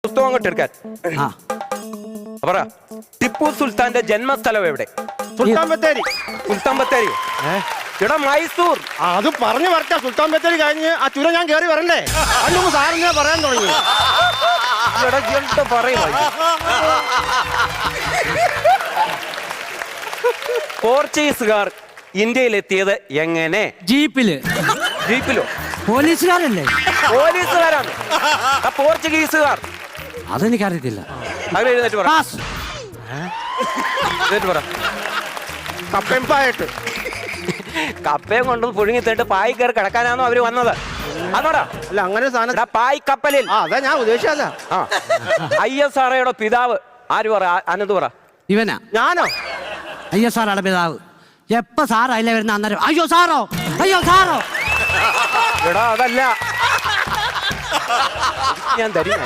പുസ്തകം അങ്ങോട്ട് എടുക്കാൻ. പറ, ടിപ്പു സുൽത്താന്റെ ജന്മസ്ഥലം എവിടെ? സുൽത്താൻ ബത്തേരി. സുൽത്താൻ ബത്തേരി? എടാ മൈസൂർ. അത് പറഞ്ഞു വരട്ടെ. സുൽത്താൻ ബത്തേരി കഴിഞ്ഞ് ആ ചുരം ഞാൻ കയറി വരണ്ടേ? അതിന് സാറിന് പറയാൻ തുടങ്ങി. പോർച്ചുഗീസുകാർ ഇന്ത്യയിലെത്തിയത് എങ്ങനെ? ജീപ്പിലോ? പോലീസുകാരല്ലേ? പോലീസുകാരാണ്. പോർച്ചുഗീസുകാർ അതെനിക്കറിയത്തില്ല. അങ്ങനെ എഴുന്നേറ്റ് പറ. കപ്പയമ്പായിട്ട് കപ്പയും കൊണ്ട് പുഴുങ്ങി തേട്ട് പായി കയറി കിടക്കാനാണോ അവര് വന്നത്? അതോടാ അല്ല അങ്ങനെ സാധനം പായ് കപ്പലിൽ. അതാ ഞാൻ ഉദ്ദേശിച്ചല്ല. ISROയുടെ പിതാവ് ആര്? പറ, അനന്ത് പറ. ഇവനാ? ഞാനോ? ISROയുടെ പിതാവ്. എപ്പ സാർ അതിലെ വരുന്ന അന്നേരം അയ്യോ സാറോ എടാ അതല്ല, ഞാൻ തരും.